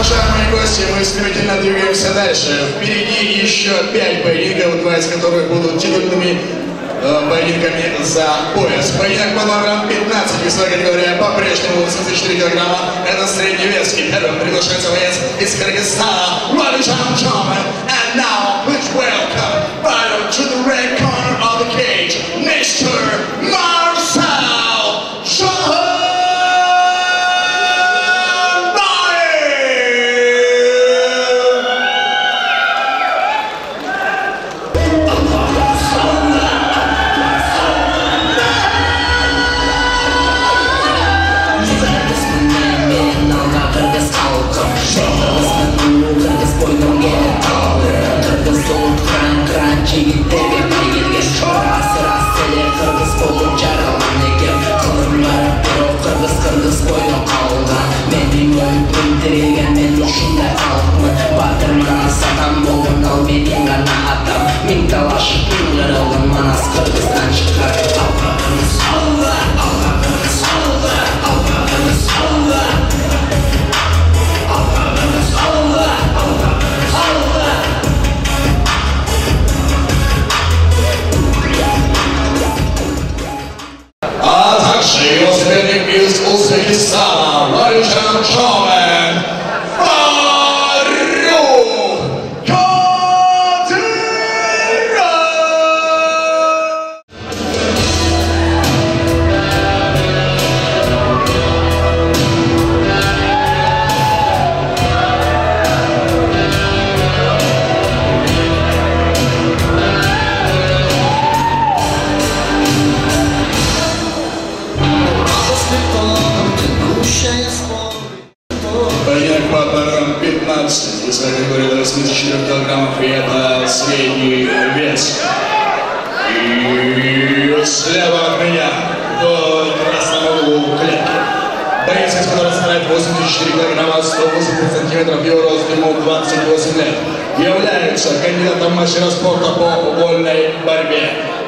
Уважаемые гости, мы стремительно двигаемся дальше. Впереди еще 5 поединков, 2 из которых будут титульными поединками за пояс. Поединок по номерам 15, весовая категория по-прежнему 84 килограмма. Это средний вес. И первым приглашается боец из Кыргызстана Владимир Чаман. And now, please welcome battle to the red corner of the cage, Mr. Marcel Shahan. Его соперник из Узбекистана Владимир Чаман. Поединок по номерам 15, весовая категория до 84 килограммов, и это средний вес. И слева от меня, в красном углу клетки, боец, который составляет 84 килограмма, 180 сантиметров, его рост, ему 28 лет, является кандидатом мастера спорта по вольной борьбе,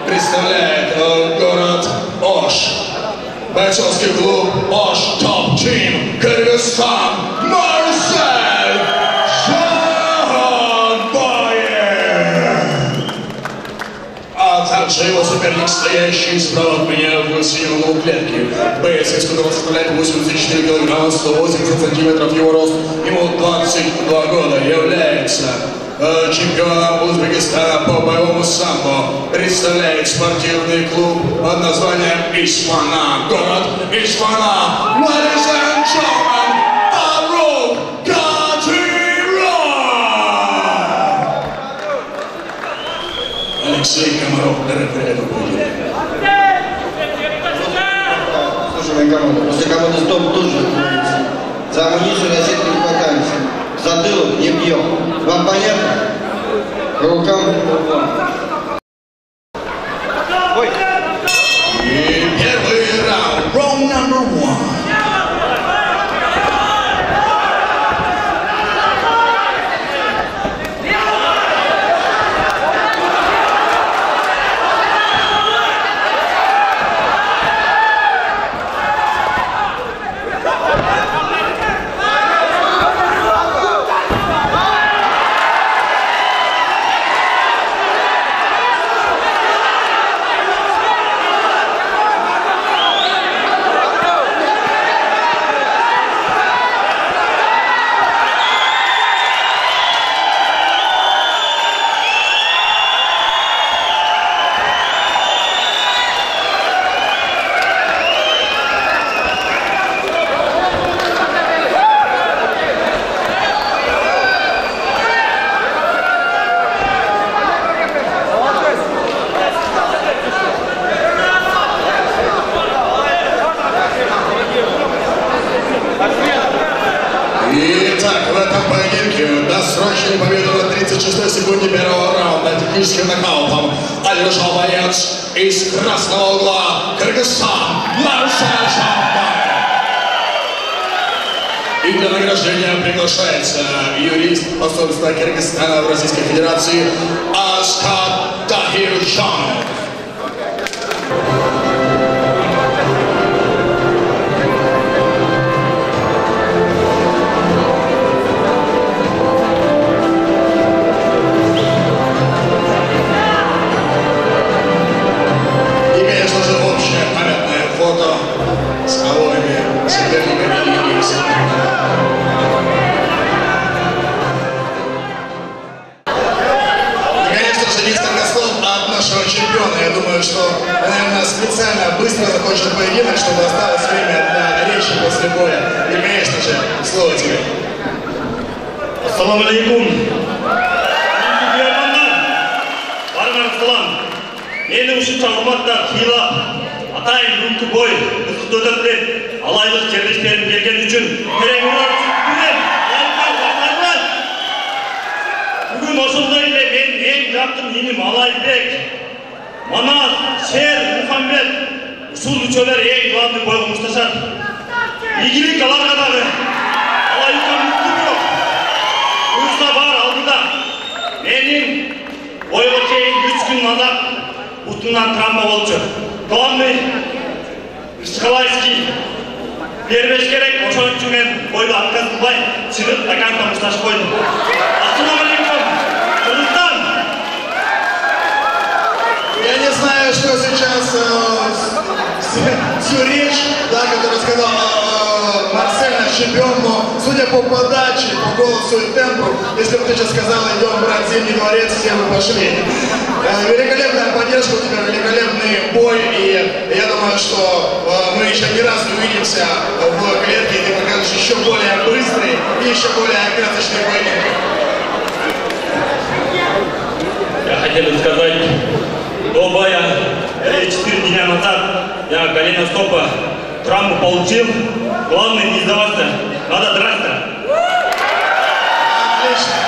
представляет город Ош. Бойцовский клуб Ош Топ Тим, Кыргызстан, Марсель Шаханбаев. А также его соперник, стоящий справа от меня в синем углу клетки. Боец, которого составляет 84 килограмма, 180 сантиметров, его рост, ему 22 года, является чемпионом Узбекистана по боевому самбо, представляет спортивный клуб под названием Ишмана, город Ишмана. Ladies and gentlemen, Фарук Кадыров. Алексей Комаров, рефери этого поединка. Слушай, моя команда, после команды «Стоп» тоже отводится. За амуницию на сетку не хватаемся. Затылок не бьем. Вам понятно? По рукам. Ой. И первый раунд. Раунд номер 1. Итак, в этом поединке досрочную победу на 36-й секунде первого раунда техническим нокаутом одержал боец из красного угла Кыргызстан Марсель Шахан. И для награждения приглашается юрист посольства Кыргызстана в Российской Федерации Аскат Тахиржанов. поединок, чтобы осталось время для речи после боя. И, конечно же, слово тебе. Ассаламу алейкум. Барыңарыңыз салам. Мені ушунча урматтап, тыйлап, атайын бүгүнкү бой ысыктуу өтөт деп, алайлык жерлештерим келген үчүн терең бүгүн ошондой эле менин эң жакын иним Алайбек, Манас, Шер, Мухаммед ушул үчөөлөр эң главный бойго мушташат. Ийгилик аларга дагы. Алайыкка мүмкүн жок. Уюзда бар алдыда. Менин бойго чейин 3 күн мадак бутунан травма болчу. Главный Ишкалайский бербеш керек, ошон үчүн мен бойду отказ кылбай чыгып доканка мушташып койдум. Ассаламу алейкум, Кыргызстан! Я не знаю, что сейчас всю речь, да, которую сказал Марсель, наш чемпион, но судя по подаче, по голосу и темпу, если бы ты сейчас сказал, идем брать Зимний дворец, все бы пошли. Великолепная поддержка у тебя, великолепный бой, и я думаю, что мы еще не раз увидимся в клетке, и ты покажешь еще более быстрый и еще более красочный поединок. Я хотел сказать, до боя 4 дня назад я голеностопа травму получил, главное не сдаваться, надо драться. Отлично.